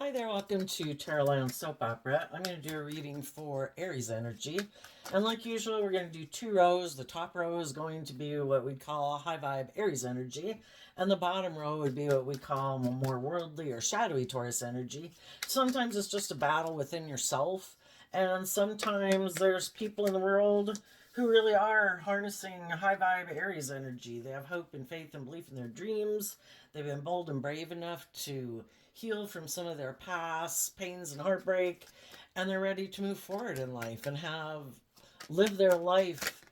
Hi there, welcome to Tarot Land Soap Opera. I'm going to do a reading for Aries energy. And like usual, we're going to do two rows. The top row is going to be what we'd call high vibe Aries energy. And the bottom row would be what we call more worldly or shadowy Taurus energy. Sometimes it's just a battle within yourself. And sometimes there's people in the world who really are harnessing high vibe Aries energy. They have hope and faith and belief in their dreams. They've been bold and brave enough to heal from some of their past pains and heartbreak, and they're ready to move forward in life and have lived their life,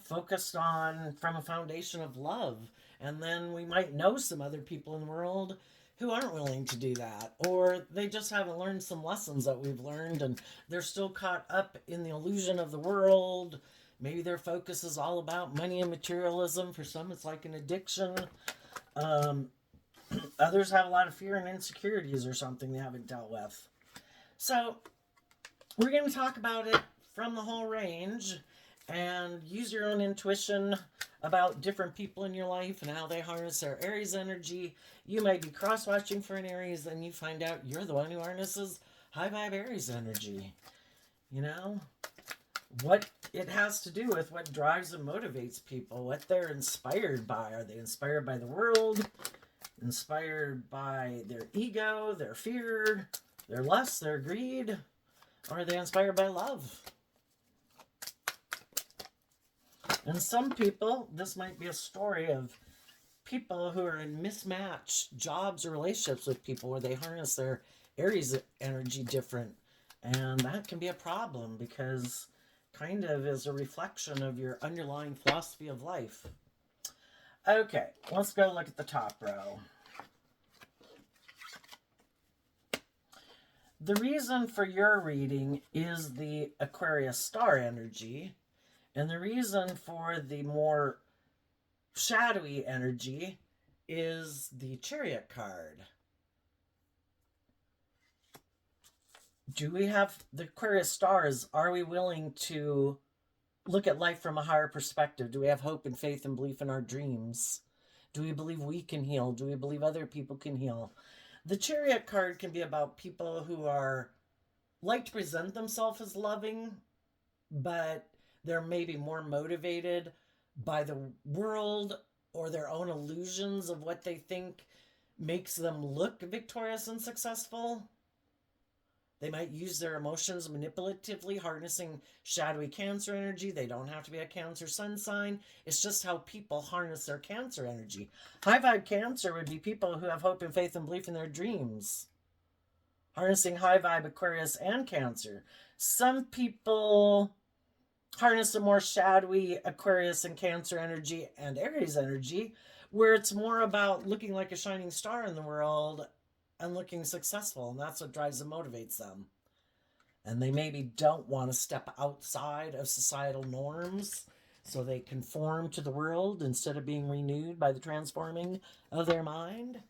focused on from a foundation of love. And then we might know some other people in the world who aren't willing to do that, or they just haven't learned some lessons that we've learned and they're still caught up in the illusion of the world. Maybe their focus is all about money and materialism. For some, it's like an addiction. Others have a lot of fear and insecurities or something they haven't dealt with. So we're going to talk about it from the whole range and use your own intuition about different people in your life and how they harness their Aries energy. You may be cross-watching for an Aries and you find out you're the one who harnesses high vibe Aries energy. What it has to do with what drives and motivates people, what they're inspired by. Are they inspired by the world? Inspired by their ego, their fear, their lust, their greed? Or are they inspired by love? And some people, this might be a story of people who are in mismatched jobs or relationships with people where they harness their Aries energy different. And that can be a problem because kind of is a reflection of your underlying philosophy of life. Okay, let's go look at the top row. The reason for your reading is the Aquarius star energy, and the reason for the more shadowy energy is the Chariot card. Do we have the Aquarius stars? Are we willing to look at life from a higher perspective? Do we have hope and faith and belief in our dreams? Do we believe we can heal? Do we believe other people can heal? The Chariot card can be about people who are like to present themselves as loving, but they're maybe more motivated by the world or their own illusions of what they think makes them look victorious and successful. They might use their emotions manipulatively, harnessing shadowy Cancer energy. They don't have to be a Cancer sun sign. It's just how people harness their Cancer energy. High vibe Cancer would be people who have hope and faith and belief in their dreams. Harnessing high vibe Aquarius and Cancer. Some people harness a more shadowy Aquarius and Cancer energy and Aries energy, where it's more about looking like a shining star in the world and looking successful, and that's what drives and motivates them. And they maybe don't want to step outside of societal norms, so they conform to the world instead of being renewed by the transforming of their mind.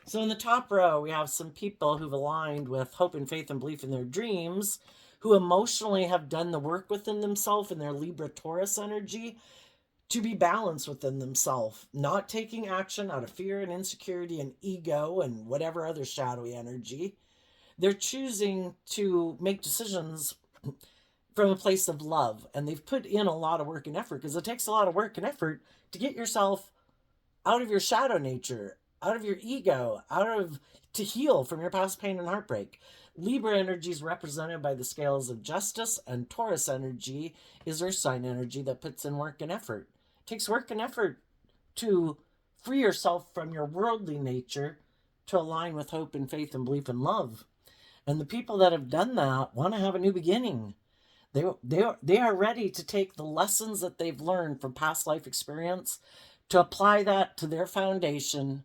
So in the top row, we have some people who've aligned with hope and faith and belief in their dreams, who emotionally have done the work within themselves in their Libra Taurus energy to be balanced within themselves, not taking action out of fear and insecurity and ego and whatever other shadowy energy. They're choosing to make decisions from a place of love, and they've put in a lot of work and effort, because it takes a lot of work and effort to get yourself out of your shadow nature, out of your ego, to heal from your past pain and heartbreak. Libra energy is represented by the scales of justice, and Taurus energy is earth sign energy that puts in work and effort. It takes work and effort to free yourself from your worldly nature to align with hope and faith and belief and love. And the people that have done that want to have a new beginning. They are ready to take the lessons that they've learned from past life experience to apply that to their foundation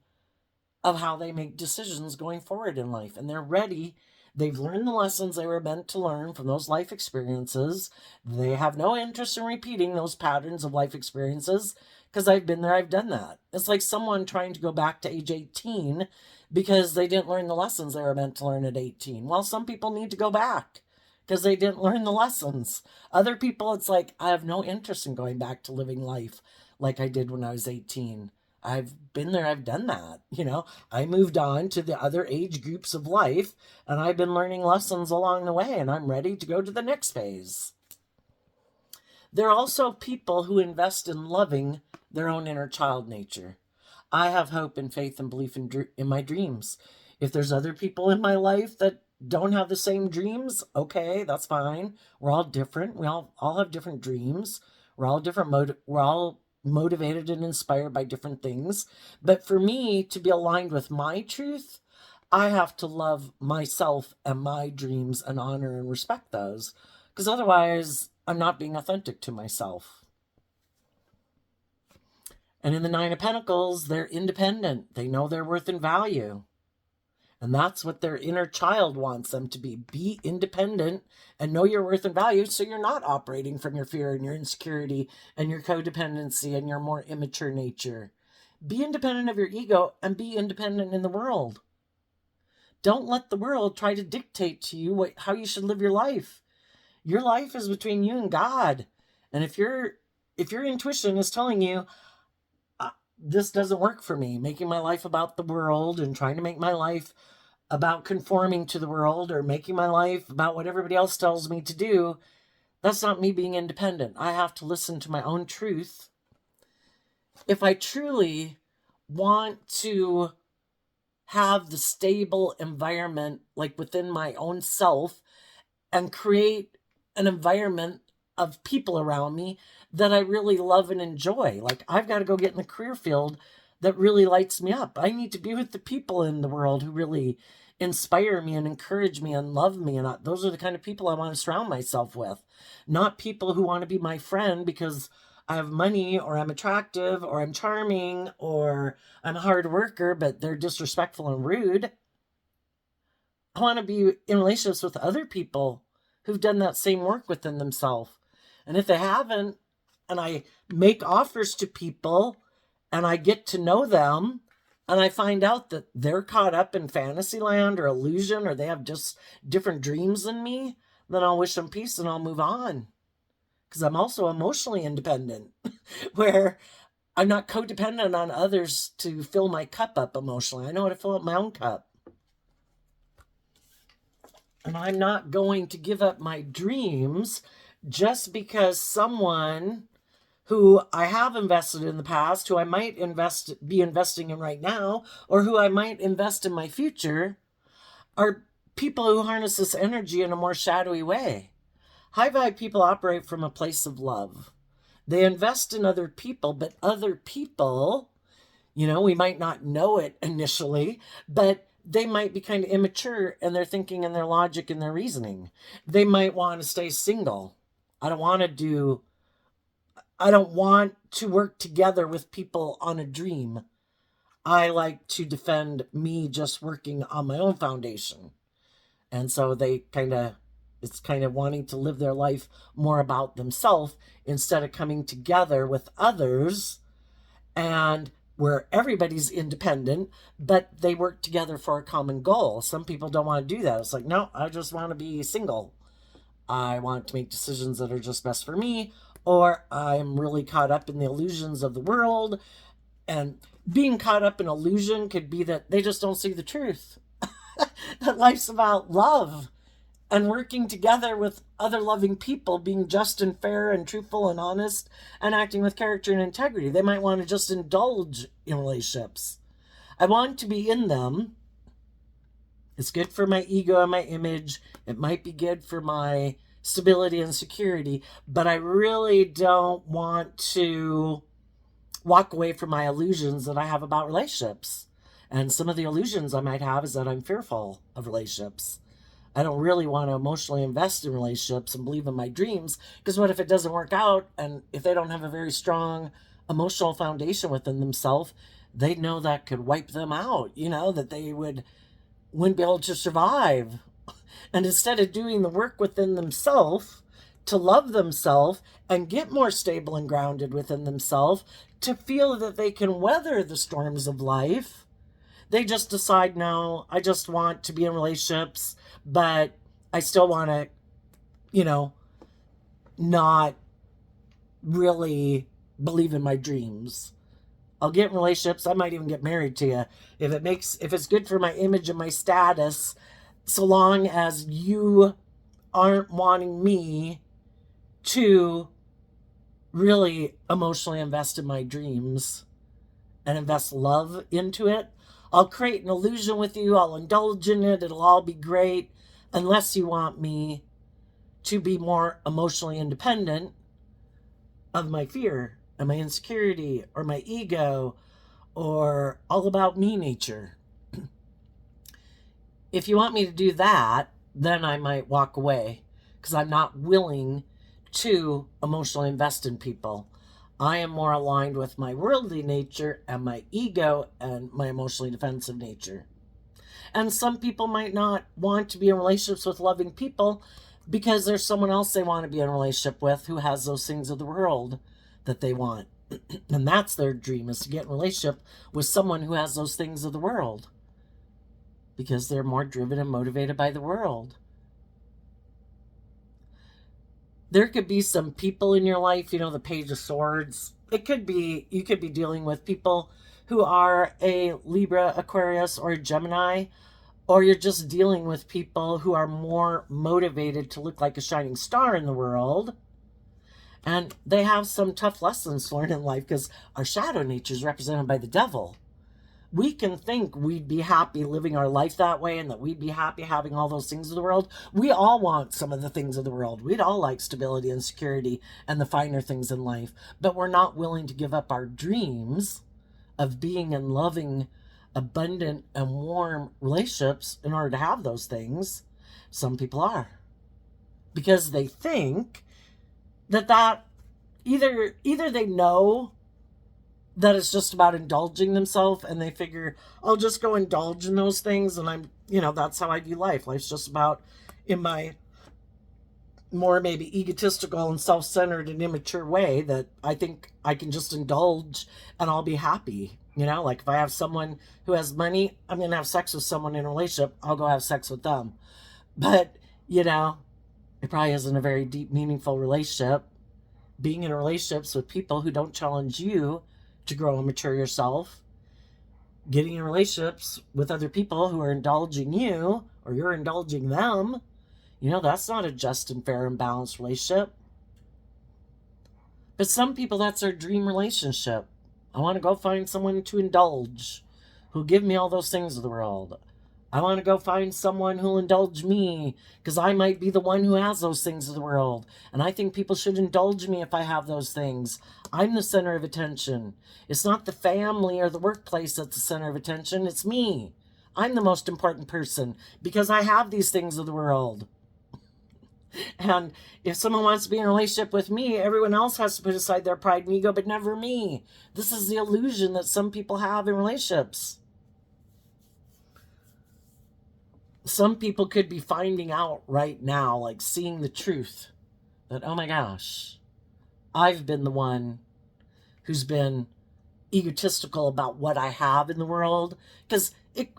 of how they make decisions going forward in life. And they're ready. They've learned the lessons they were meant to learn from those life experiences. They have no interest in repeating those patterns of life experiences, because I've been there, I've done that. It's like someone trying to go back to age 18 because they didn't learn the lessons they were meant to learn at 18. Well, some people need to go back because they didn't learn the lessons. Other people, it's like, I have no interest in going back to living life like I did when I was 18. I've been there, I've done that. I moved on to the other age groups of life, and I've been learning lessons along the way, and I'm ready to go to the next phase. There are also people who invest in loving their own inner child nature. I have hope and faith and belief in my dreams. If there's other people in my life that don't have the same dreams, okay, that's fine. We're all different. We all have different dreams. We're all motivated and inspired by different things. But for me to be aligned with my truth, I have to love myself and my dreams and honor and respect those. Because otherwise, I'm not being authentic to myself. And in the Nine of Pentacles, they're independent. They know their worth and value. And that's what their inner child wants them to be. Be independent and know your worth and value, so you're not operating from your fear and your insecurity and your codependency and your more immature nature. Be independent of your ego and be independent in the world. Don't let the world try to dictate to you how you should live your life. Your life is between you and God. And if your intuition is telling you, this doesn't work for me, making my life about the world and trying to make my life about conforming to the world or making my life about what everybody else tells me to do, that's not me being independent. I have to listen to my own truth. If I truly want to have the stable environment like within my own self and create an environment of people around me that I really love and enjoy. Like, I've got to go get in the career field that really lights me up. I need to be with the people in the world who really inspire me and encourage me and love me. And those are the kind of people I want to surround myself with. Not people who want to be my friend because I have money or I'm attractive or I'm charming or I'm a hard worker, but they're disrespectful and rude. I want to be in relationships with other people who've done that same work within themselves. And if they haven't, and I make offers to people and I get to know them and I find out that they're caught up in fantasy land or illusion or they have just different dreams than me, then I'll wish them peace and I'll move on. Because I'm also emotionally independent, where I'm not codependent on others to fill my cup up emotionally. I know how to fill up my own cup. And I'm not going to give up my dreams just because someone who I have invested in the past, who I might be investing in right now, or who I might invest in my future, are people who harness this energy in a more shadowy way. High vibe people operate from a place of love. They invest in other people, but other people, we might not know it initially, but they might be kind of immature in their thinking and their logic and their reasoning. They might want to stay single. I don't want to work together with people on a dream. I like to defend me just working on my own foundation. And so it's kind of wanting to live their life more about themselves instead of coming together with others and where everybody's independent, but they work together for a common goal. Some people don't want to do that. It's like, no, I just want to be single. I want to make decisions that are just best for me, or I'm really caught up in the illusions of the world. And being caught up in illusion could be that they just don't see the truth. That life's about love and working together with other loving people, being just and fair and truthful and honest and acting with character and integrity. They might want to just indulge in relationships. I want to be in them. It's good for my ego and my image. It might be good for my stability and security, but I really don't want to walk away from my illusions that I have about relationships. And some of the illusions I might have is that I'm fearful of relationships. I don't really want to emotionally invest in relationships and believe in my dreams, because what if it doesn't work out? And if they don't have a very strong emotional foundation within themselves, they know that could wipe them out, that they wouldn't be able to survive. And instead of doing the work within themselves to love themselves and get more stable and grounded within themselves, to feel that they can weather the storms of life, they just decide, no, I just want to be in relationships, but I still want to, not really believe in my dreams. I'll get in relationships. I might even get married to you. If it's good for my image and my status, so long as you aren't wanting me to really emotionally invest in my dreams and invest love into it. I'll create an illusion with you. I'll indulge in it. It'll all be great unless you want me to be more emotionally independent of my fear and my insecurity or my ego or all about me nature. If you want me to do that, then I might walk away because I'm not willing to emotionally invest in people. I am more aligned with my worldly nature and my ego and my emotionally defensive nature. And some people might not want to be in relationships with loving people because there's someone else they want to be in a relationship with who has those things of the world that they want. And that's their dream, is to get in a relationship with someone who has those things of the world because they're more driven and motivated by the world. There could be some people in your life, the Page of Swords. It could be, you could be dealing with people who are a Libra, Aquarius, or a Gemini, or you're just dealing with people who are more motivated to look like a shining star in the world. And they have some tough lessons to learn in life because our shadow nature is represented by the devil. We can think we'd be happy living our life that way and that we'd be happy having all those things of the world. We all want some of the things of the world. We'd all like stability and security and the finer things in life, but we're not willing to give up our dreams of being in loving, abundant, and warm relationships in order to have those things. Some people are, because they think that either they know that it's just about indulging themselves and they figure, I'll just go indulge in those things and that's how I view life. Life's just about, in my more maybe egotistical and self-centered and immature way, that I think I can just indulge and I'll be happy. Like if I have someone who has money, I'm going to have sex with someone in a relationship, I'll go have sex with them. But, it probably isn't a very deep, meaningful relationship. Being in relationships with people who don't challenge you to grow and mature yourself, getting in relationships with other people who are indulging you or you're indulging them, that's not a just and fair and balanced relationship. But some people, that's their dream relationship. I want to go find someone to indulge who'll give me all those things of the world. I want to go find someone who'll indulge me because I might be the one who has those things of the world. And I think people should indulge me if I have those things. I'm the center of attention. It's not the family or the workplace that's the center of attention. It's me. I'm the most important person because I have these things of the world. And if someone wants to be in a relationship with me, everyone else has to put aside their pride and ego, but never me. This is the illusion that some people have in relationships. Some people could be finding out right now, like seeing the truth, that, oh my gosh, I've been the one who's been egotistical about what I have in the world. Because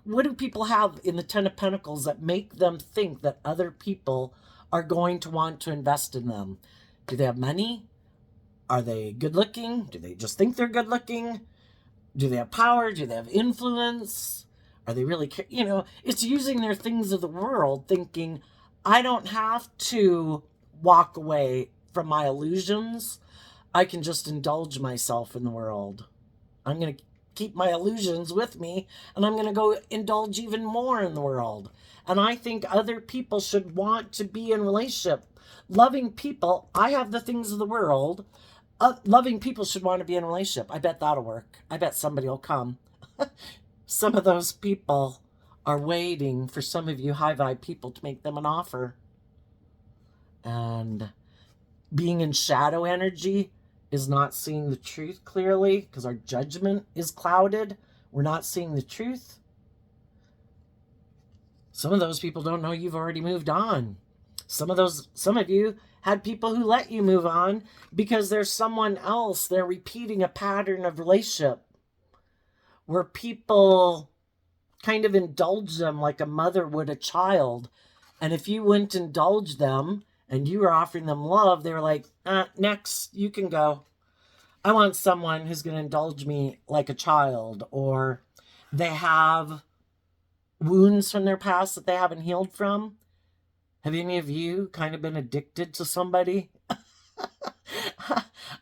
what do people have in the Ten of Pentacles that make them think that other people are going to want to invest in them? Do they have money? Are they good looking? Do they just think they're good looking? Do they have power? Do they have influence? Are they really, it's using their things of the world thinking, I don't have to walk away from my illusions. I can just indulge myself in the world. I'm going to keep my illusions with me and I'm going to go indulge even more in the world. And I think other people should want to be in relationship. Loving people, I have the things of the world. Loving people should want to be in a relationship. I bet that'll work. I bet somebody will come. Some of those people are waiting for some of you high vibe people to make them an offer. And being in shadow energy is not seeing the truth clearly because our judgment is clouded. We're not seeing the truth. Some of those people don't know you've already moved on. Some of you had people who let you move on because there's someone else. They're repeating a pattern of relationship where people kind of indulge them like a mother would a child. And if you wouldn't indulge them and you were offering them love, they were like, next, you can go. I want someone who's going to indulge me like a child, or they have wounds from their past that they haven't healed from. Have any of you kind of been addicted to somebody?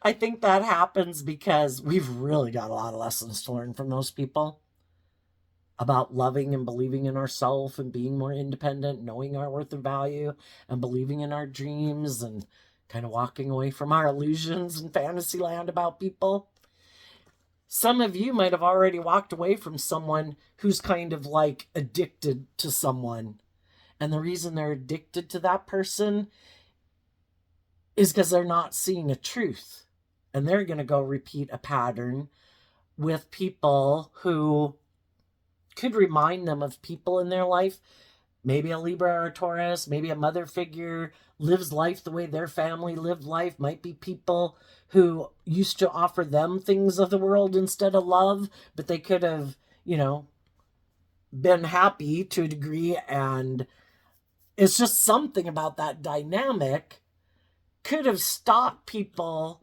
I think that happens because we've really got a lot of lessons to learn from those people about loving and believing in ourselves and being more independent, knowing our worth and value, and believing in our dreams, and kind of walking away from our illusions and fantasy land about people. Some of you might have already walked away from someone who's kind of like addicted to someone. And the reason they're addicted to that person is because they're not seeing a truth. And they're going to go repeat a pattern with people who could remind them of people in their life. Maybe a Libra or a Taurus, maybe a mother figure lives life the way their family lived life. Might be people who used to offer them things of the world instead of love, but they could have, been happy to a degree. And it's just something about that dynamic could have stopped people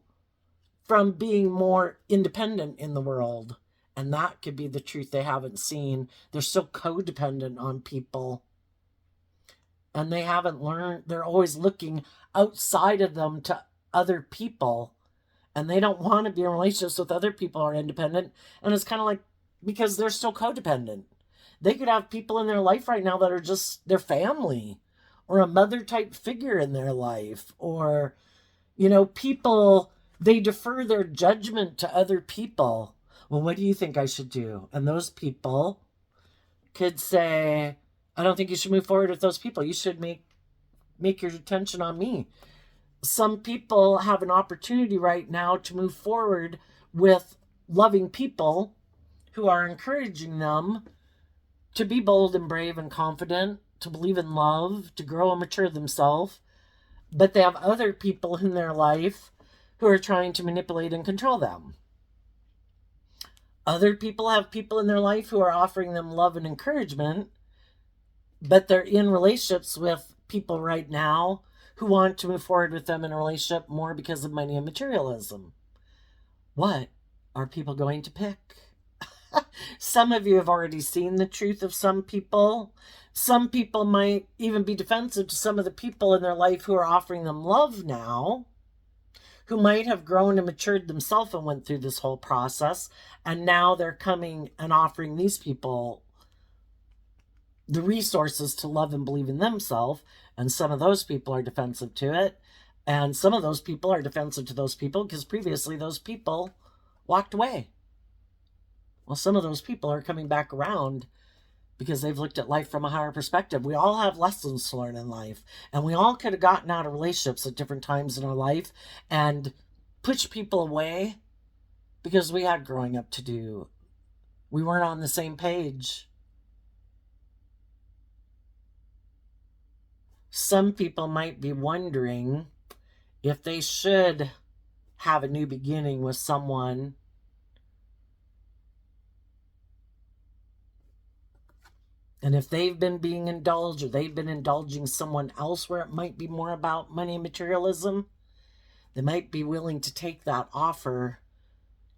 from being more independent in the world. And that could be the truth they haven't seen. They're so codependent on people. And they haven't learned. They're always looking outside of them to other people. And they don't want to be in relationships with other people who are independent. And it's kind of like, because they're still codependent. They could have people in their life right now that are just their family, or a mother type figure in their life, or, people, they defer their judgment to other people. Well, what do you think I should do? And those people could say, I don't think you should move forward with those people. You should make your attention on me. Some people have an opportunity right now to move forward with loving people who are encouraging them to be bold and brave and confident, to believe in love, to grow and mature themselves. But they have other people in their life who are trying to manipulate and control them. Other people have people in their life who are offering them love and encouragement, but they're in relationships with people right now who want to move forward with them in a relationship more because of money and materialism. What are people going to pick? Some of you have already seen the truth of some people. Some people might even be defensive to some of the people in their life who are offering them love now, who might have grown and matured themselves and went through this whole process. And now they're coming and offering these people the resources to love and believe in themselves. And some of those people are defensive to it. And some of those people are defensive to those people because previously those people walked away. Well, some of those people are coming back around because they've looked at life from a higher perspective. We all have lessons to learn in life. And we all could have gotten out of relationships at different times in our life and pushed people away because we had growing up to do. We weren't on the same page. Some people might be wondering if they should have a new beginning with someone and if they've been being indulged or they've been indulging someone else where it might be more about money and materialism, they might be willing to take that offer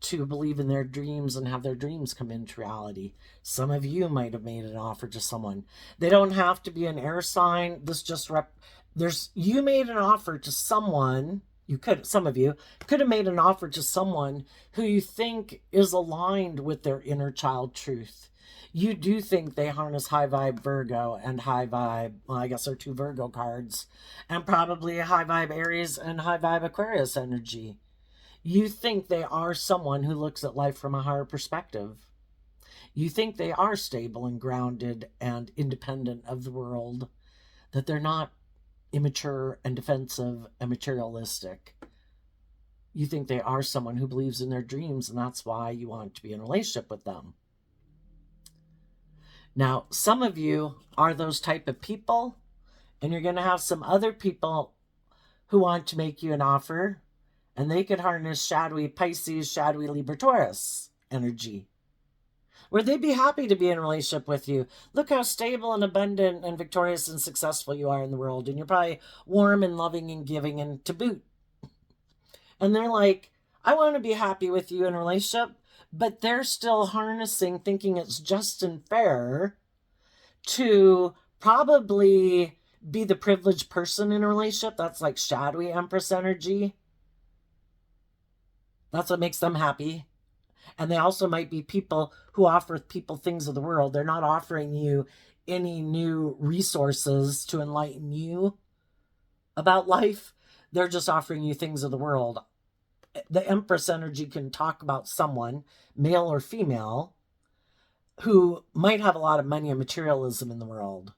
to believe in their dreams and have their dreams come into reality. Some of you might have made an offer to someone. They don't have to be an air sign. This just you made an offer to someone. Some of you could have made an offer to someone who you think is aligned with their inner child truth. You do think they harness high vibe Virgo and high vibe, well, I guess they're two Virgo cards, and probably high vibe Aries and high vibe Aquarius energy. You think they are someone who looks at life from a higher perspective. You think they are stable and grounded and independent of the world, that they're not immature and defensive and materialistic. You think they are someone who believes in their dreams, and that's why you want to be in a relationship with them. Now, some of you are those type of people, and you're going to have some other people who want to make you an offer, and they could harness shadowy Pisces, shadowy Libra, Taurus energy, where they'd be happy to be in a relationship with you. Look how stable and abundant and victorious and successful you are in the world, and you're probably warm and loving and giving and to boot. And they're like, I want to be happy with you in a relationship, but they're still harnessing, thinking it's just and fair to probably be the privileged person in a relationship. That's like shadowy Empress energy. That's what makes them happy. And they also might be people who offer people things of the world. They're not offering you any new resources to enlighten you about life. They're just offering you things of the world. The Empress energy can talk about someone, male or female, who might have a lot of money and materialism in the world.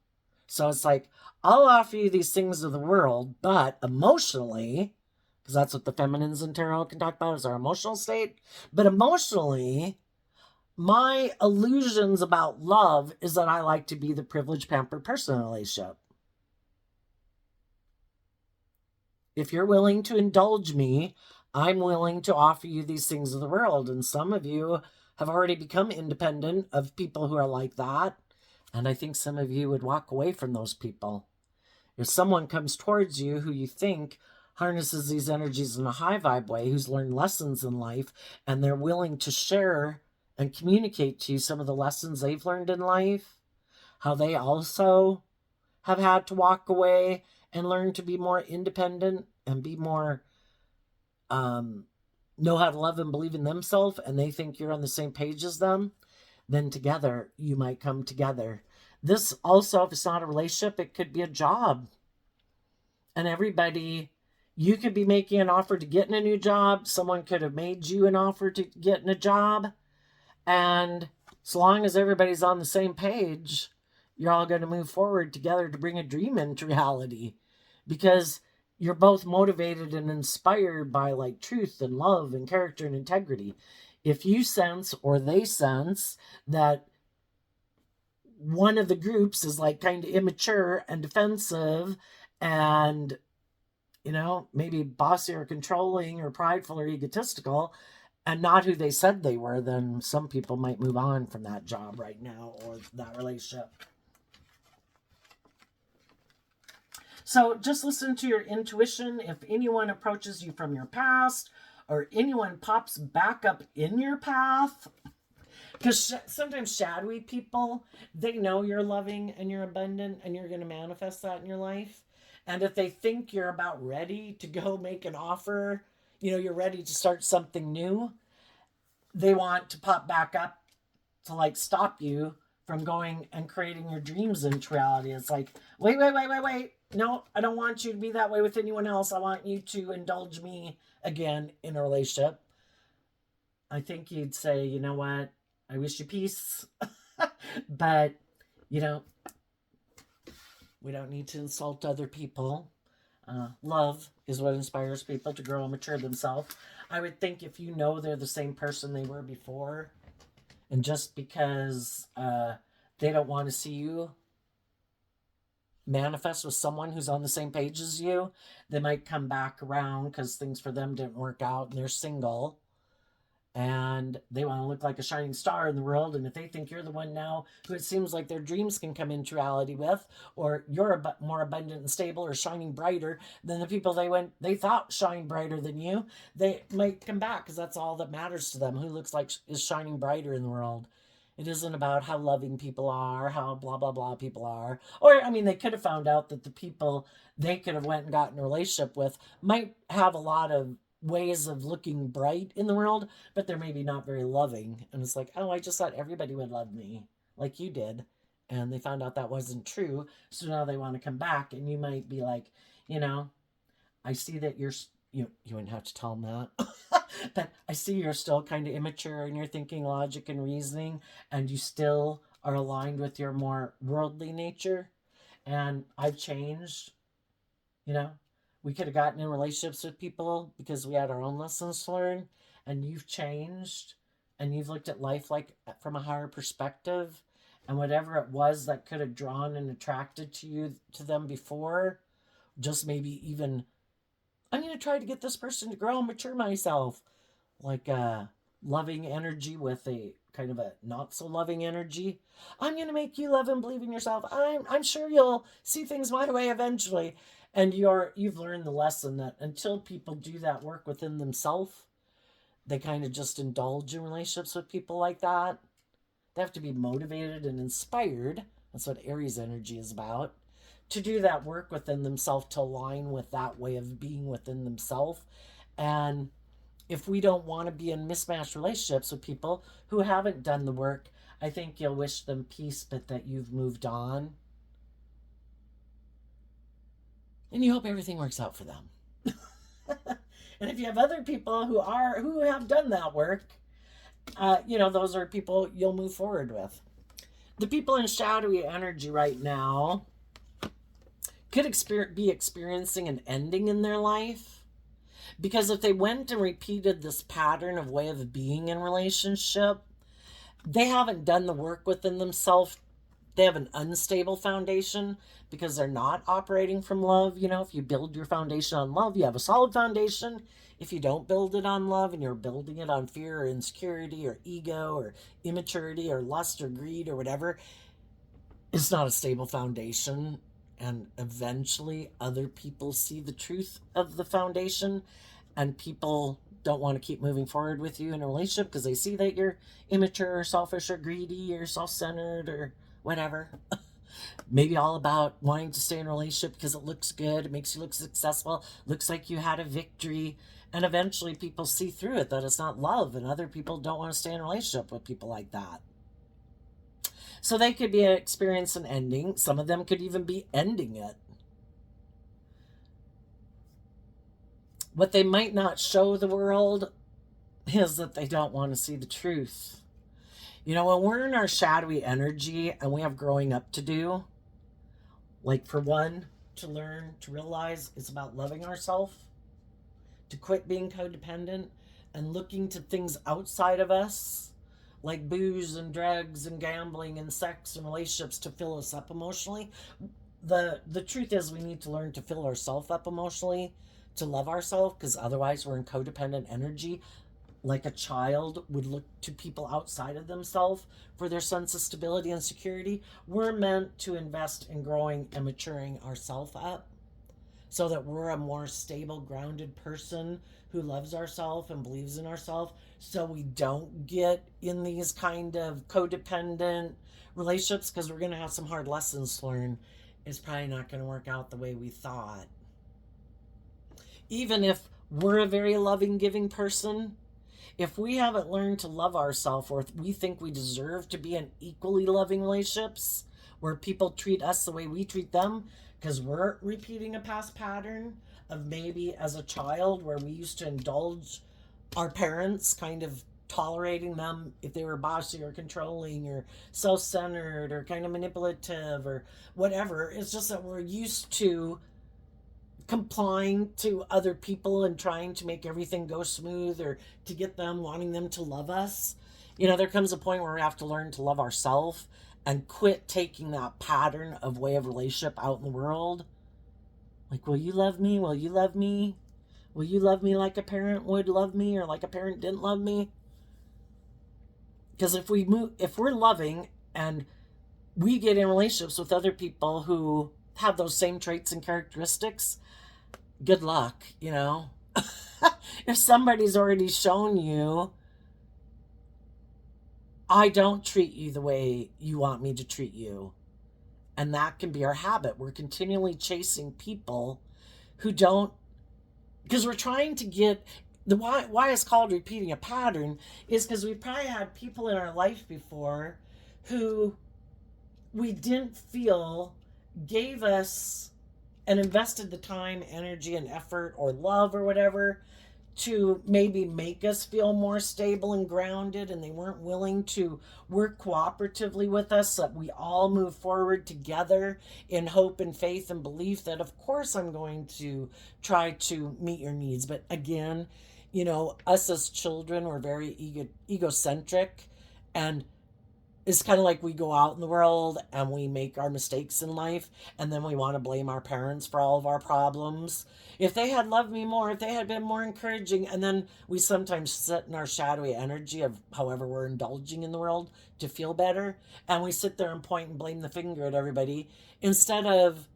So it's like, I'll offer you these things of the world, but emotionally, because that's what the feminines in tarot can talk about, is our emotional state. But emotionally, my illusions about love is that I like to be the privileged, pampered person in a relationship. If you're willing to indulge me, I'm willing to offer you these things of the world. And some of you have already become independent of people who are like that. And I think some of you would walk away from those people. If someone comes towards you who you think harnesses these energies in a high vibe way, who's learned lessons in life, and they're willing to share and communicate to you some of the lessons they've learned in life, how they also have had to walk away and learn to be more independent and be more know how to love and believe in themselves, and they think you're on the same page as them, then together you might come together. This also, if it's not a relationship, it could be a job. And everybody, you could be making an offer to get in a new job. Someone could have made you an offer to get in a job. And as long as everybody's on the same page, you're all going to move forward together to bring a dream into reality, because you're both motivated and inspired by like truth and love and character and integrity. If you sense or they sense that one of the groups is like kind of immature and defensive and, you know, maybe bossy or controlling or prideful or egotistical and not who they said they were, then some people might move on from that job right now or that relationship. So just listen to your intuition. If anyone approaches you from your past or anyone pops back up in your path, because sometimes shadowy people, they know you're loving and you're abundant and you're going to manifest that in your life. And if they think you're about ready to go make an offer, you know, you're ready to start something new, they want to pop back up to like stop you from going and creating your dreams into reality. It's like, wait. No, I don't want you to be that way with anyone else. I want you to indulge me again in a relationship. I think you'd say, you know what? I wish you peace. But, you know, we don't need to insult other people. Love is what inspires people to grow and mature themselves. I would think if you know they're the same person they were before, and just because they don't want to see you manifest with someone who's on the same page as you, they might come back around because things for them didn't work out and they're single and they want to look like a shining star in the world. And if they think you're the one now who it seems like their dreams can come into reality with, or you're more abundant and stable or shining brighter than the people they thought shine brighter than you, they might come back because that's all that matters to them, who looks like is shining brighter in the world. It isn't about how loving people are, how blah, blah, blah people are. Or, I mean, they could have found out that the people they could have went and gotten a relationship with might have a lot of ways of looking bright in the world, but they're maybe not very loving. And it's like, oh, I just thought everybody would love me like you did. And they found out that wasn't true. So now they want to come back. And you might be like, you know, I see that you wouldn't have to tell them that. But I see you're still kind of immature in your thinking, logic, and reasoning, and you still are aligned with your more worldly nature. And I've changed, you know. We could have gotten in relationships with people because we had our own lessons to learn, and you've changed, and you've looked at life like from a higher perspective, and whatever it was that could have drawn and attracted to them before, just maybe even I'm going to try to get this person to grow and mature myself. Like a loving energy with a kind of a not so loving energy. I'm going to make you love and believe in yourself. I'm sure you'll see things my way eventually. And you've learned the lesson that until people do that work within themselves, they kind of just indulge in relationships with people like that. They have to be motivated and inspired. That's what Aries energy is about. To do that work within themselves, to align with that way of being within themselves. And if we don't want to be in mismatched relationships with people who haven't done the work, I think you'll wish them peace, but that you've moved on. And you hope everything works out for them. And if you have other people who have done that work, those are people you'll move forward with. The people in shadowy energy right now could be experiencing an ending in their life, because if they went and repeated this pattern of way of being in relationship, they haven't done the work within themselves. They have an unstable foundation because they're not operating from love. If you build your foundation on love, you have a solid foundation. If you don't build it on love and you're building it on fear or insecurity or ego or immaturity or lust or greed or whatever, it's not a stable foundation. And eventually other people see the truth of the foundation, and people don't want to keep moving forward with you in a relationship because they see that you're immature or selfish or greedy or self-centered or whatever. Maybe all about wanting to stay in a relationship because it looks good, it makes you look successful, looks like you had a victory. And eventually people see through it that it's not love, and other people don't want to stay in a relationship with people like that. So they could be experiencing an ending. Some of them could even be ending it. What they might not show the world is that they don't want to see the truth. When we're in our shadowy energy and we have growing up to do, like for one, to learn, to realize it's about loving ourselves, to quit being codependent and looking to things outside of us, like booze and drugs and gambling and sex and relationships to fill us up emotionally. The truth is we need to learn to fill ourselves up emotionally, to love ourselves, because otherwise we're in codependent energy. Like a child would look to people outside of themselves for their sense of stability and security. We're meant to invest in growing and maturing ourselves up so that we're a more stable, grounded person who loves ourselves and believes in ourselves, so we don't get in these kind of codependent relationships, because we're going to have some hard lessons to learn. It's probably not going to work out the way we thought. Even if we're a very loving, giving person, if we haven't learned to love ourselves, or if we think we deserve to be in equally loving relationships where people treat us the way we treat them, because we're repeating a past pattern of maybe as a child where we used to indulge our parents, kind of tolerating them if they were bossy or controlling or self-centered or kind of manipulative or whatever. It's just that we're used to complying to other people and trying to make everything go smooth, or to get them, wanting them to love us. There comes a point where we have to learn to love ourselves and quit taking that pattern of way of relationship out in the world. Like, will you love me? Will you love me? Will you love me like a parent would love me, or like a parent didn't love me? Because if we're loving and we get in relationships with other people who have those same traits and characteristics, good luck. If somebody's already shown you, I don't treat you the way you want me to treat you, and that can be our habit. We're continually chasing people who don't, because we're trying to get why it's called repeating a pattern is because we probably had people in our life before who we didn't feel gave us and invested the time, energy, and effort, or love, or whatever, to maybe make us feel more stable and grounded, and they weren't willing to work cooperatively with us, so that we all move forward together in hope and faith and belief that, of course, I'm going to try to meet your needs. But again, us as children, we're very egocentric, and it's kind of like we go out in the world and we make our mistakes in life, and then we want to blame our parents for all of our problems. If they had loved me more, if they had been more encouraging, and then we sometimes sit in our shadowy energy of however we're indulging in the world to feel better, and we sit there and point and blame the finger at everybody instead of,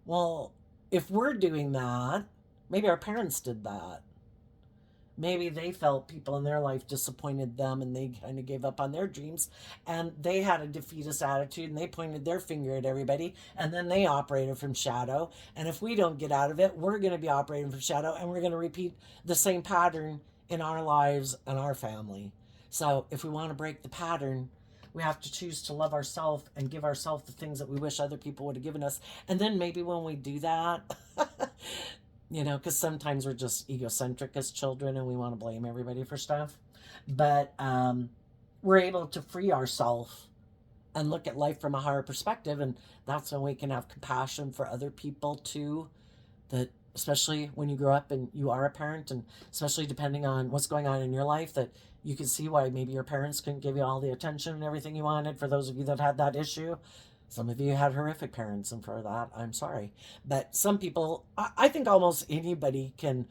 well, if we're doing that, maybe our parents did that. Maybe they felt people in their life disappointed them and they kind of gave up on their dreams, and they had a defeatist attitude and they pointed their finger at everybody, and then they operated from shadow. And if we don't get out of it, we're going to be operating from shadow, and we're going to repeat the same pattern in our lives and our family. So if we want to break the pattern, we have to choose to love ourselves and give ourselves the things that we wish other people would have given us. And then maybe when we do that, because sometimes we're just egocentric as children and we want to blame everybody for stuff. But we're able to free ourselves and look at life from a higher perspective. And that's when we can have compassion for other people too. That, especially when you grow up and you are a parent, and especially depending on what's going on in your life, that you can see why maybe your parents couldn't give you all the attention and everything you wanted. For those of you that had that issue, some of you had horrific parents, and for that, I'm sorry. But some people, I think almost anybody can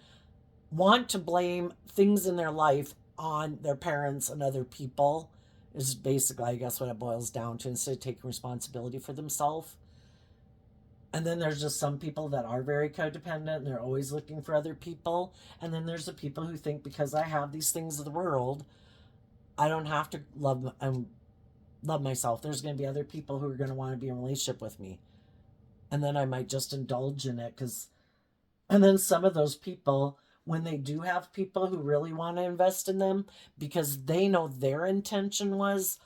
want to blame things in their life on their parents and other people, is basically, I guess, what it boils down to, instead of taking responsibility for themselves. And then there's just some people that are very codependent and they're always looking for other people. And then there's the people who think because I have these things of the world, I don't have to love myself. There's going to be other people who are going to want to be in a relationship with me. And then I might just indulge in it and then some of those people, when they do have people who really want to invest in them because they know their intention was,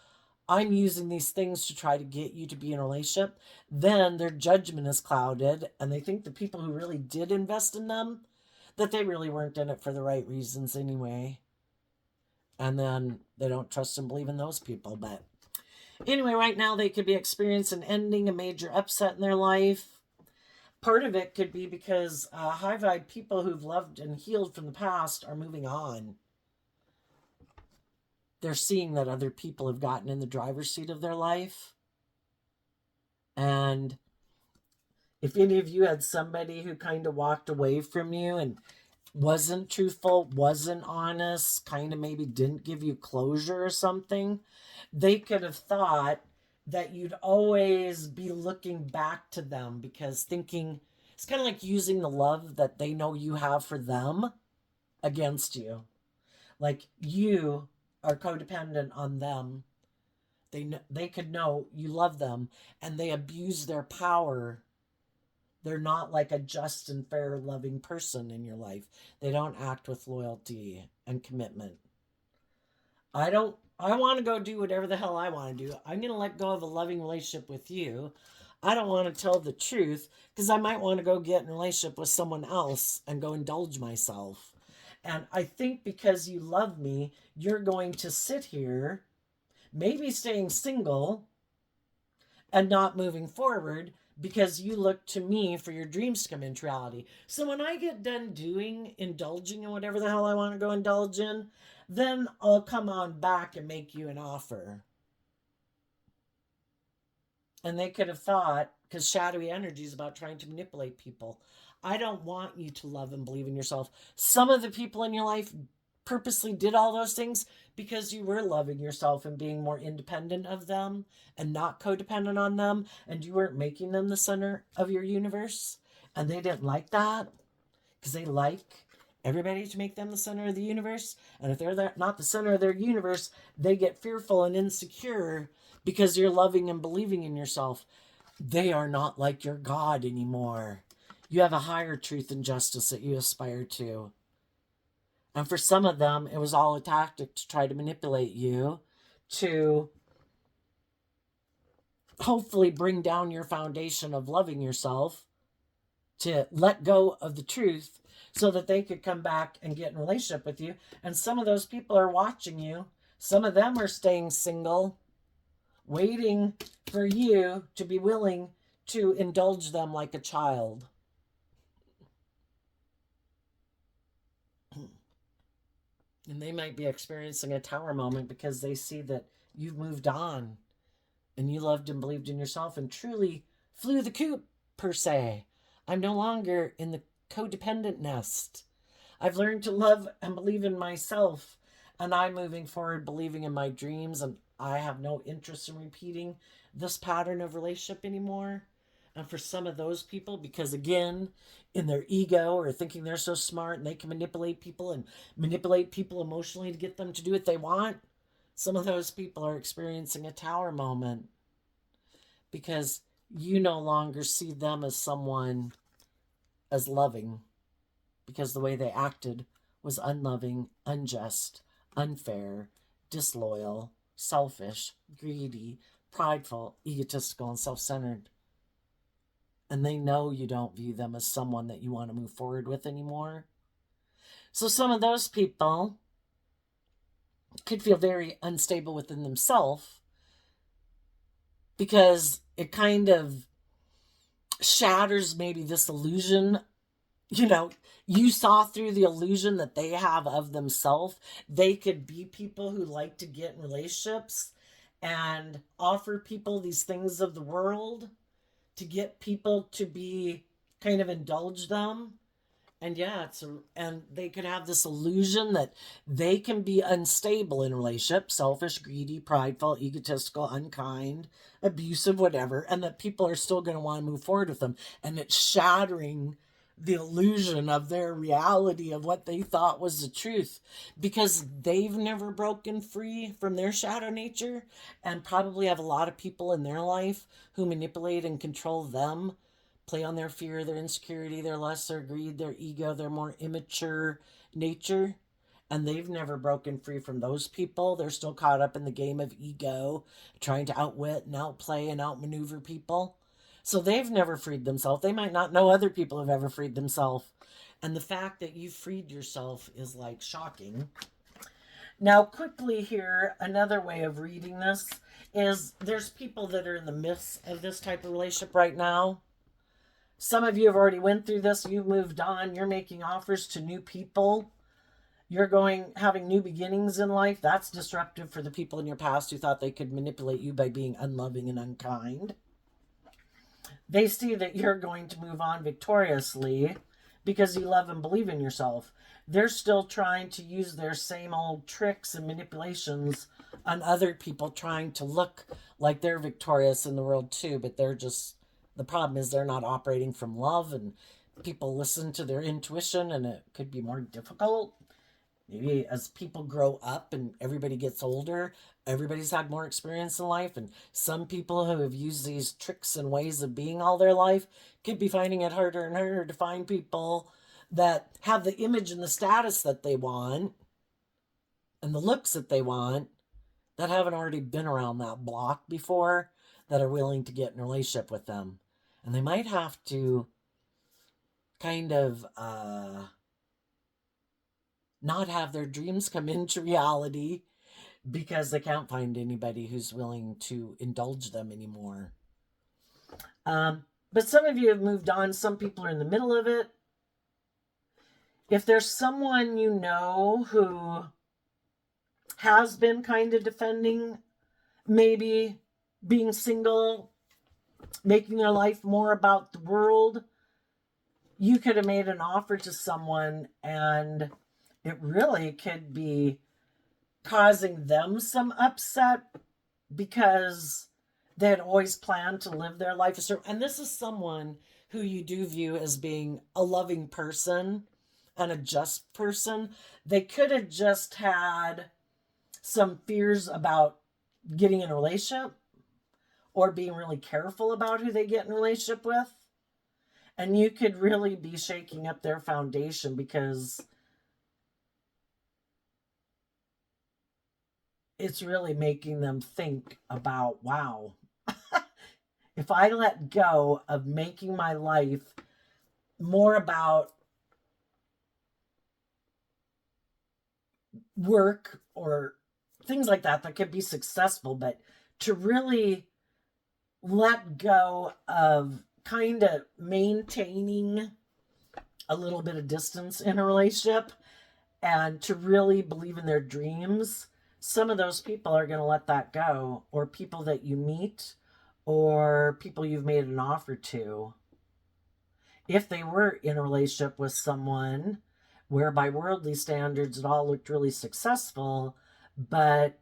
I'm using these things to try to get you to be in a relationship, then their judgment is clouded and they think the people who really did invest in them, that they really weren't in it for the right reasons anyway. And then they don't trust and believe in those people. But anyway, right now they could be experiencing ending, a major upset in their life. Part of it could be because high vibe people who've loved and healed from the past are moving on. They're seeing that other people have gotten in the driver's seat of their life. And if any of you had somebody who kind of walked away from you and wasn't truthful, wasn't honest, kind of maybe didn't give you closure or something, they could have thought that you'd always be looking back to them, because thinking it's kind of like using the love that they know you have for them against you. Like you are codependent on them. They could know you love them and they abuse their power. They're not like a just and fair loving person in your life. They don't act with loyalty and commitment. I want to go do whatever the hell I want to do. I'm going to let go of a loving relationship with you. I don't want to tell the truth because I might want to go get in a relationship with someone else and go indulge myself. And I think because you love me, you're going to sit here, maybe staying single and not moving forward because you look to me for your dreams to come into reality. So when I get done indulging in whatever the hell I want to go indulge in, then I'll come on back and make you an offer. And they could have thought, because shadowy energy is about trying to manipulate people, I don't want you to love and believe in yourself. Some of the people in your life purposely did all those things because you were loving yourself and being more independent of them and not codependent on them, and you weren't making them the center of your universe. And they didn't like that because they like everybody to make them the center of the universe. And if they're not the center of their universe, they get fearful and insecure because you're loving and believing in yourself. They are not like your God anymore. You have a higher truth and justice that you aspire to. And for some of them, it was all a tactic to try to manipulate you, to hopefully bring down your foundation of loving yourself, to let go of the truth so that they could come back and get in a relationship with you. And some of those people are watching you. Some of them are staying single, waiting for you to be willing to indulge them like a child. And they might be experiencing a tower moment because they see that you've moved on and you loved and believed in yourself and truly flew the coop, per se. I'm no longer in the codependent nest. I've learned to love and believe in myself, and I'm moving forward believing in my dreams, and I have no interest in repeating this pattern of relationship anymore. And for some of those people, because again, in their ego or thinking they're so smart and they can manipulate people emotionally to get them to do what they want, some of those people are experiencing a tower moment because you no longer see them as someone as loving because the way they acted was unloving, unjust, unfair, disloyal, selfish, greedy, prideful, egotistical, and self centered. And they know you don't view them as someone that you want to move forward with anymore. So some of those people could feel very unstable within themselves because it kind of shatters maybe this illusion. You saw through the illusion that they have of themselves. They could be people who like to get in relationships and offer people these things of the world to get people to be kind of indulge them. And yeah, and they could have this illusion that they can be unstable in a relationship, selfish, greedy, prideful, egotistical, unkind, abusive, whatever, and that people are still going to want to move forward with them. And it's shattering the illusion of their reality of what they thought was the truth because they've never broken free from their shadow nature and probably have a lot of people in their life who manipulate and control them, play on their fear, their insecurity, their lust, their greed, their ego, their more immature nature. And they've never broken free from those people. They're still caught up in the game of ego, trying to outwit and outplay and outmaneuver people. So they've never freed themselves. They might not know other people have ever freed themselves. And the fact that you freed yourself is like shocking. Now, quickly here, another way of reading this is there's people that are in the midst of this type of relationship right now. Some of you have already went through this. You've moved on. You're making offers to new people. You're having new beginnings in life. That's disruptive for the people in your past who thought they could manipulate you by being unloving and unkind. They see that you're going to move on victoriously because you love and believe in yourself. They're still trying to use their same old tricks and manipulations on other people, trying to look like they're victorious in the world too, but the problem is they're not operating from love, and people listen to their intuition, and it could be more difficult. Maybe as people grow up and everybody gets older, everybody's had more experience in life, and some people who have used these tricks and ways of being all their life could be finding it harder and harder to find people that have the image and the status that they want and the looks that they want that haven't already been around that block before, that are willing to get in a relationship with them. And they might have to kind of not have their dreams come into reality because they can't find anybody who's willing to indulge them anymore. But some of you have moved on. Some people are in the middle of it. If there's someone you know who has been kind of defending maybe being single, making their life more about the world, you could have made an offer to someone and it really could be causing them some upset because they had always planned to live their life a certain. And this is someone who you do view as being a loving person and a just person. They could have just had some fears about getting in a relationship or being really careful about who they get in a relationship with. And you could really be shaking up their foundation because it's really making them think about, wow, if I let go of making my life more about work or things like that could be successful, but to really let go of kind of maintaining a little bit of distance in a relationship and to really believe in their dreams, some of those people are going to let that go, or people that you meet or people you've made an offer to. If they were in a relationship with someone where by worldly standards it all looked really successful, but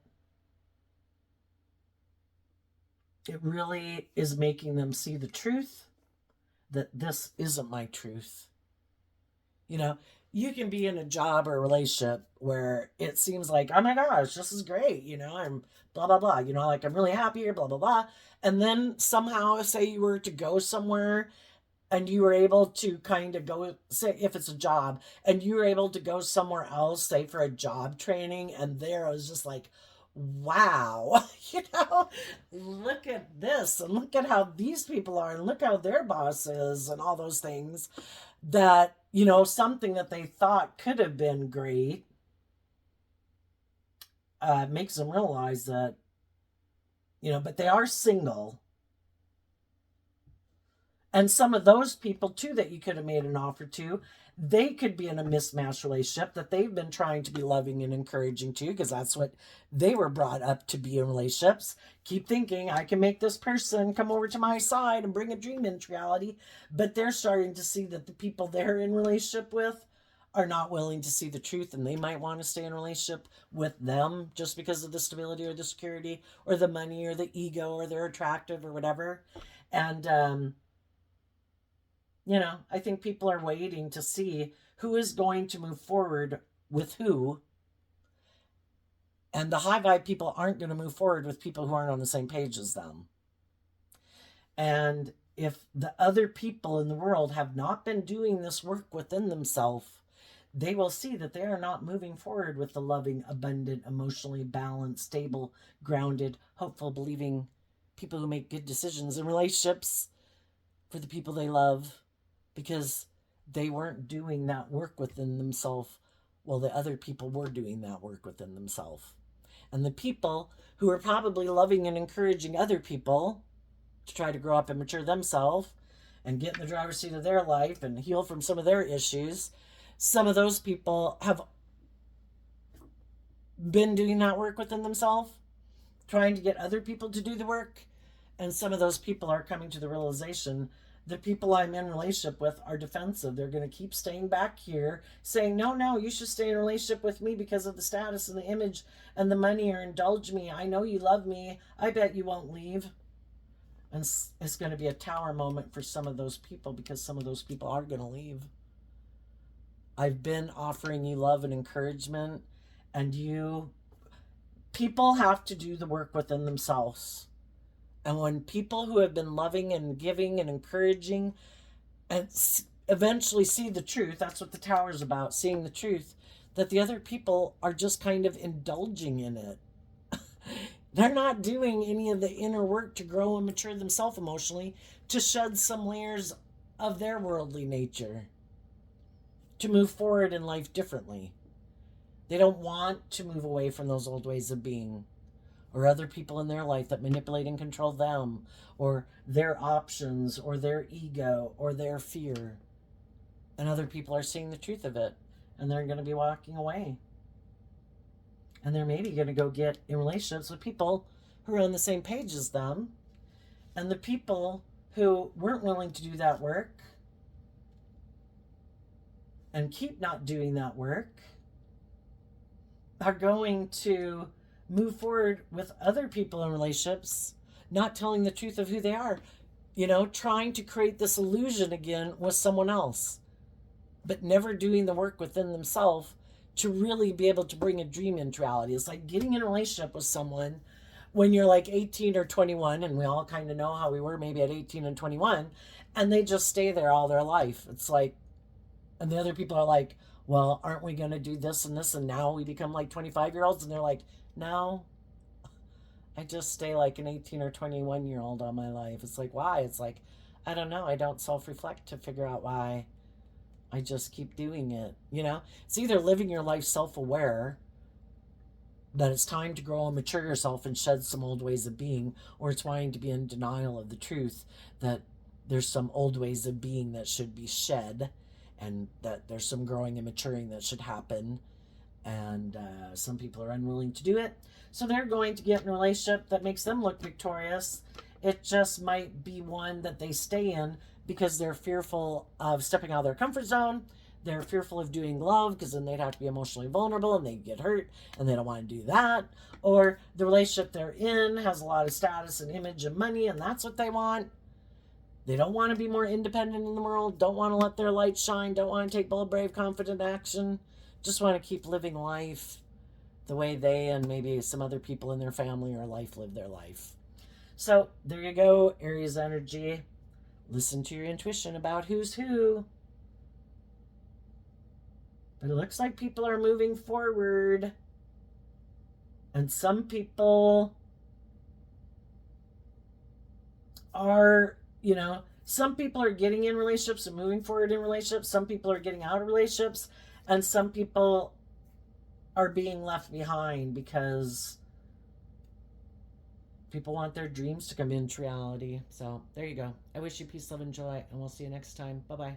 it really is making them see the truth that this isn't my truth. You know, you can be in a job or a relationship where it seems like, oh my gosh, this is great. I'm blah, blah, blah. Like I'm really happy here, blah, blah, blah. And then somehow, say you were to go somewhere and you were able to kind of go, say, if it's a job, and you were able to go somewhere else, say for a job training, and there I was just like, wow, look at this, and look at how these people are, and look how their boss is, and all those things that, something that they thought could have been great makes them realize that, but they are single. And some of those people, too, that you could have made an offer to, they could be in a mismatched relationship that they've been trying to be loving and encouraging to, because that's what they were brought up to be in relationships. Keep thinking, I can make this person come over to my side and bring a dream into reality. But they're starting to see that the people they're in relationship with are not willing to see the truth, and they might want to stay in a relationship with them just because of the stability or the security or the money or the ego or they're attractive or whatever. And, I think people are waiting to see who is going to move forward with who. And the high vibe people aren't going to move forward with people who aren't on the same page as them. And if the other people in the world have not been doing this work within themselves, they will see that they are not moving forward with the loving, abundant, emotionally balanced, stable, grounded, hopeful, believing people who make good decisions in relationships for the people they love, because they weren't doing that work within themselves while the other people were doing that work within themselves. And the people who are probably loving and encouraging other people to try to grow up and mature themselves and get in the driver's seat of their life and heal from some of their issues, some of those people have been doing that work within themselves, trying to get other people to do the work. And some of those people are coming to the realization the people I'm in relationship with are defensive. They're going to keep staying back here saying, no, you should stay in a relationship with me because of the status and the image and the money, or indulge me. I know you love me. I bet you won't leave. And it's going to be a tower moment for some of those people, because some of those people are going to leave. I've been offering you love and encouragement, and people have to do the work within themselves. And when people who have been loving and giving and encouraging and eventually see the truth, that's what the tower is about, seeing the truth, that the other people are just kind of indulging in it. They're not doing any of the inner work to grow and mature themselves emotionally, to shed some layers of their worldly nature, to move forward in life differently. They don't want to move away from those old ways of being, or other people in their life that manipulate and control them, or their options, or their ego, or their fear. And other people are seeing the truth of it, and they're going to be walking away. And they're maybe going to go get in relationships with people who are on the same page as them. And the people who weren't willing to do that work and keep not doing that work are going to move forward with other people in relationships, not telling the truth of who they are, trying to create this illusion again with someone else, but never doing the work within themselves to really be able to bring a dream into reality. It's like getting in a relationship with someone when you're like 18 or 21, and we all kind of know how we were maybe at 18 and 21, and they just stay there all their life. It's like, and the other people are like, well, aren't we going to do this and this? And now we become like 25-year-olds, and they're like, no, I just stay like an 18 or 21-year-old all my life. It's like, why? It's like, I don't know. I don't self-reflect to figure out why. I just keep doing it. It's either living your life self-aware that it's time to grow and mature yourself and shed some old ways of being, or it's wanting to be in denial of the truth that there's some old ways of being that should be shed, and that there's some growing and maturing that should happen. And some people are unwilling to do it, so they're going to get in a relationship that makes them look victorious. It just might be one that they stay in because they're fearful of stepping out of their comfort zone. They're fearful of doing love, because then they'd have to be emotionally vulnerable and they'd get hurt, and they don't want to do that. Or the relationship they're in has a lot of status and image and money, and that's what they want. They don't want to be more independent in the world, don't want to let their light shine, don't want to take bold, brave, confident action, just want to keep living life the way they and maybe some other people in their family or life live their life. So there you go, Aries energy. Listen to your intuition about who's who. But it looks like people are moving forward. And some people are, some people are getting in relationships and moving forward in relationships. Some people are getting out of relationships. And some people are being left behind because people want their dreams to come into reality. So there you go. I wish you peace, love, and joy, and we'll see you next time. Bye-bye.